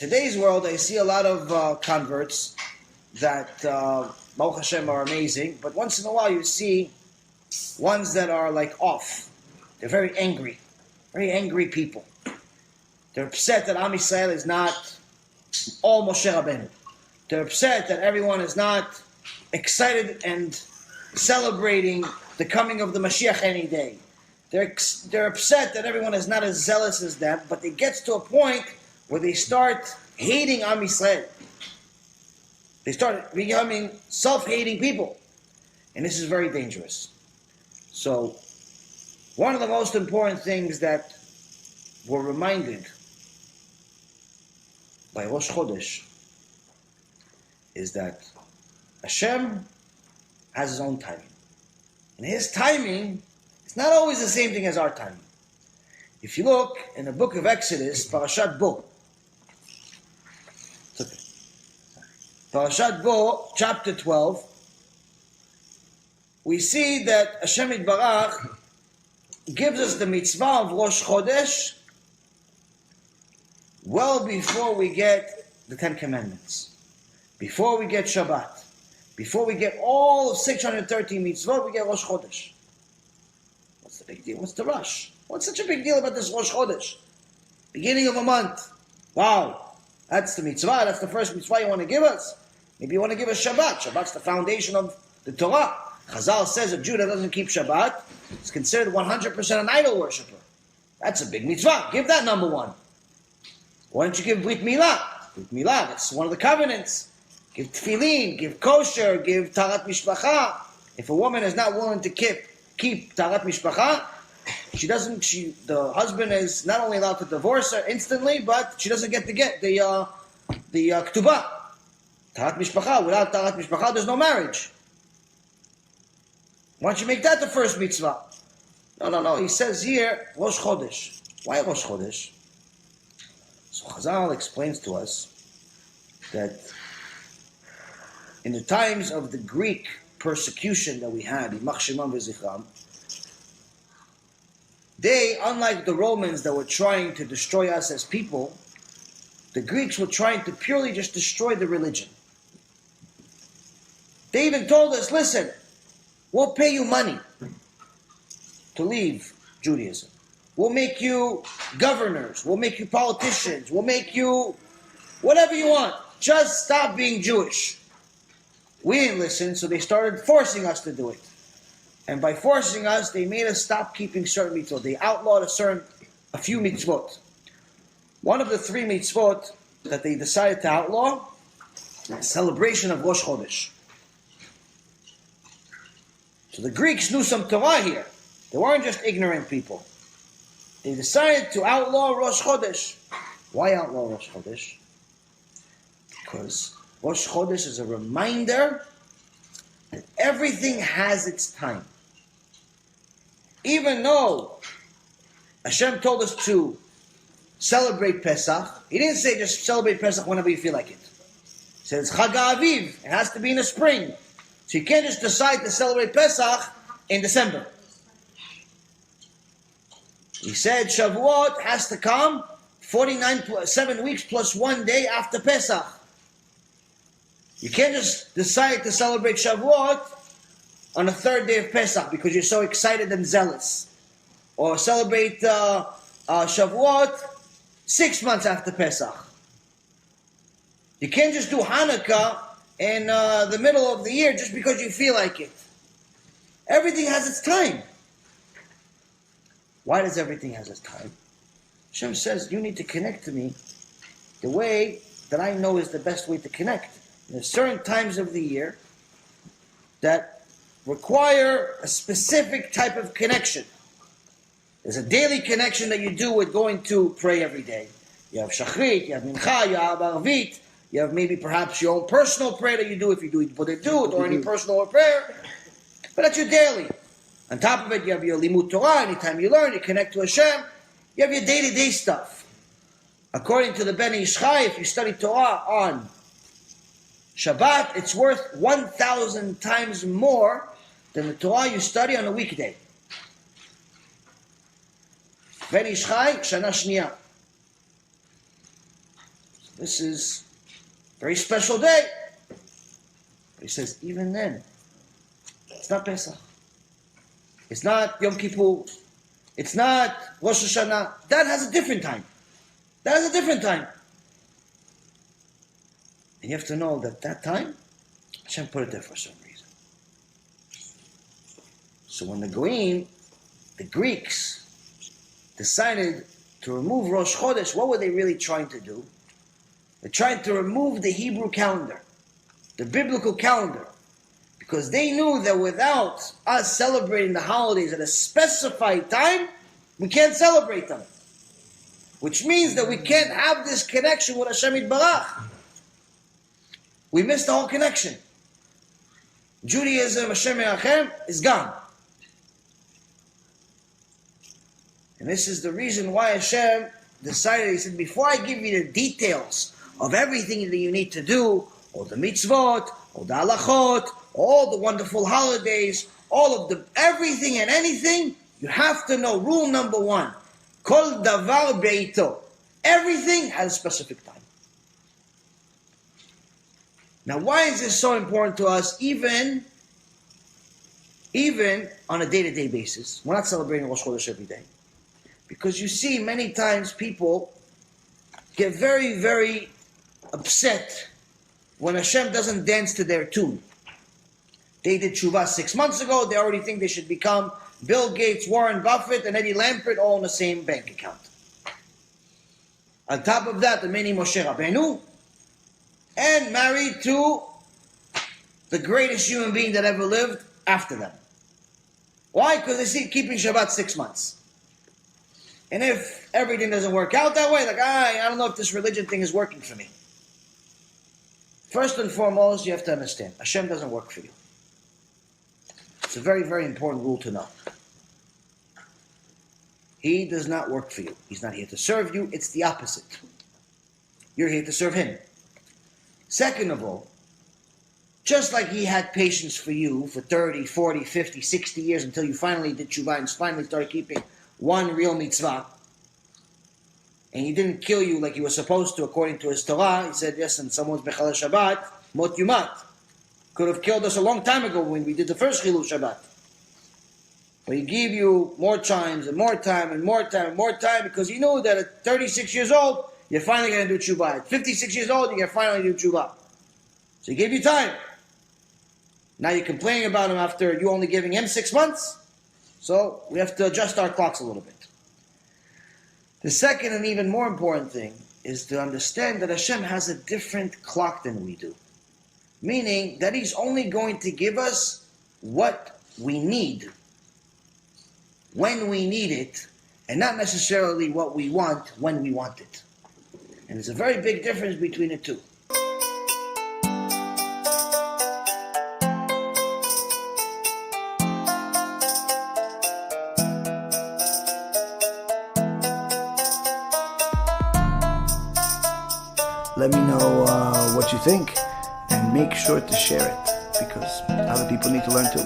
today's world, I see a lot of converts that, Baruch HaShem, are amazing, but once in a while you see ones that are like off. They're very angry people. They're upset that Am Yisrael is not all Moshe Rabbeinu. They're upset that everyone is not excited and celebrating the coming of the Mashiach any day. They're upset that everyone is not as zealous as them, but it gets to a point where they start hating Am Yisrael. They start becoming self-hating people. And this is very dangerous. So, one of the most important things that we're reminded by Rosh Chodesh is that HaShem has His own timing. And His timing is not always the same thing as our timing. If you look in the book of Exodus, Parashat Bo, Parashat Bo, chapter 12, we see that Hashem Yitbarach gives us the mitzvah of Rosh Chodesh well before we get the Ten Commandments, before we get Shabbat, before we get all of 613 mitzvot, we get Rosh Chodesh. What's the big deal? What's the rush? What's such a big deal about this Rosh Chodesh? Beginning of a month. Wow, that's the mitzvah, that's the first mitzvah you want to give us. Maybe you want to give us Shabbat. Shabbat's the foundation of the Torah. Chazal says a Jew that doesn't keep Shabbat is considered 100% an idol worshiper. That's a big mitzvah. Give that number one. Why don't you give Brit Milah? Brit Milah, that's one of the covenants. Give Tefillin, give kosher, give Tarat Mishpacha. If a woman is not willing to keep Tarat Mishpacha, the husband is not only allowed to divorce her instantly, but she doesn't get the Ktubah. Tarat Mishpacha, without Tarat Mishpacha, there's no marriage. Why don't you make that the first mitzvah? No. He says here, Rosh Chodesh. Why Rosh Chodesh? So Chazal explains to us that in the times of the Greek persecution that we had, Yimach Shemam v'Zichram, they, unlike the Romans that were trying to destroy us as people, the Greeks were trying to purely just destroy the religion. They even told us, listen, we'll pay you money to leave Judaism. We'll make you governors. We'll make you politicians. We'll make you whatever you want. Just stop being Jewish. We didn't listen, so they started forcing us to do it. And by forcing us, they made us stop keeping certain mitzvot. They outlawed a few mitzvot. One of the 3 mitzvot that they decided to outlaw is the celebration of Rosh Chodesh. So the Greeks knew some Torah here. They weren't just ignorant people. They decided to outlaw Rosh Chodesh. Why outlaw Rosh Chodesh? Because Rosh Chodesh is a reminder that everything has its time. Even though Hashem told us to celebrate Pesach, He didn't say just celebrate Pesach whenever you feel like it. He said it's Chag HaAviv. It has to be in the spring. So you can't just decide to celebrate Pesach in December. He said Shavuot has to come 7 weeks plus 1 day after Pesach. You can't just decide to celebrate Shavuot on the 3rd day of Pesach because you're so excited and zealous. Or celebrate Shavuot 6 months after Pesach. You can't just do Hanukkah in the middle of the year just because you feel like it. Everything has its time. Why does everything have its time? Hashem says, you need to connect to me the way that I know is the best way to connect. There's certain times of the year that require a specific type of connection. There's a daily connection that you do with going to pray every day. You have Shachrit, you have Mincha, you have Arvit, you have maybe perhaps your own personal prayer that you do if you do it, or any personal prayer. But that's your daily. On top of it, you have your Limud Torah. Anytime you learn, you connect to Hashem. You have your day-to-day stuff. According to the Ben Ish Chai, if you study Torah on Shabbat, it's worth 1,000 times more than the Torah you study on a weekday. Ben Ish Chai, Shana Shniya. this is a very special day. But he says, even then, it's not Pesach. It's not Yom Kippur. It's not Rosh Hashanah. That has a different time. That has a different time. And you have to know that that time, Hashem put it there for some reason. So when the Goyim, the Greeks, decided to remove Rosh Chodesh, what were they really trying to do? They're trying to remove the Hebrew calendar, the biblical calendar, because they knew that without us celebrating the holidays at a specified time, we can't celebrate them. Which means that we can't have this connection with Hashem Yitbarach. We missed the whole connection. Judaism, Hashem Yirachem, is gone. And this is the reason why Hashem decided, he said, before I give you the details of everything that you need to do, all the mitzvot, all the halachot, all the wonderful holidays, all of the everything and anything, you have to know rule number one. Kol davar beito. Everything has a specific time. Now, why is this so important to us, even on a day-to-day basis? We're not celebrating Rosh Chodesh every day. Because you see, many times people get very, very upset when Hashem doesn't dance to their tune. They did Teshuvá 6 months ago, they already think they should become Bill Gates, Warren Buffett, and Eddie Lampert all in the same bank account. On top of that, the mini Moshe Rabbeinu, and married to the greatest human being that ever lived after them. Why? Because they see keeping Shabbat 6 months. And if everything doesn't work out that way, like, I don't know if this religion thing is working for me. First and foremost, you have to understand, Hashem doesn't work for you. It's a very, very important rule to know. He does not work for you. He's not here to serve you. It's the opposite. You're here to serve Him. Second of all, just like He had patience for you for 30, 40, 50, 60 years until you finally did Teshuvá and finally started keeping one real mitzvah, and He didn't kill you like He was supposed to according to His Torah. He said, yes, and someone's Bechal Shabbat, mot yumat. Could have killed us a long time ago when we did the first Chilul Shabbat. But He gave you more times and more time and more time and more time because He knew that at 36 years old, you're finally going to do Teshuvá. At 56 years old, you're going to finally do Teshuvá. So He gave you time. Now you're complaining about Him after you only giving Him 6 months? So we have to adjust our clocks a little bit. The second and even more important thing is to understand that Hashem has a different clock than we do. Meaning that He's only going to give us what we need, when we need it, and not necessarily what we want when we want it. And there's a very big difference between the two. Let me know what you think, and make sure to share it, because other people need to learn too.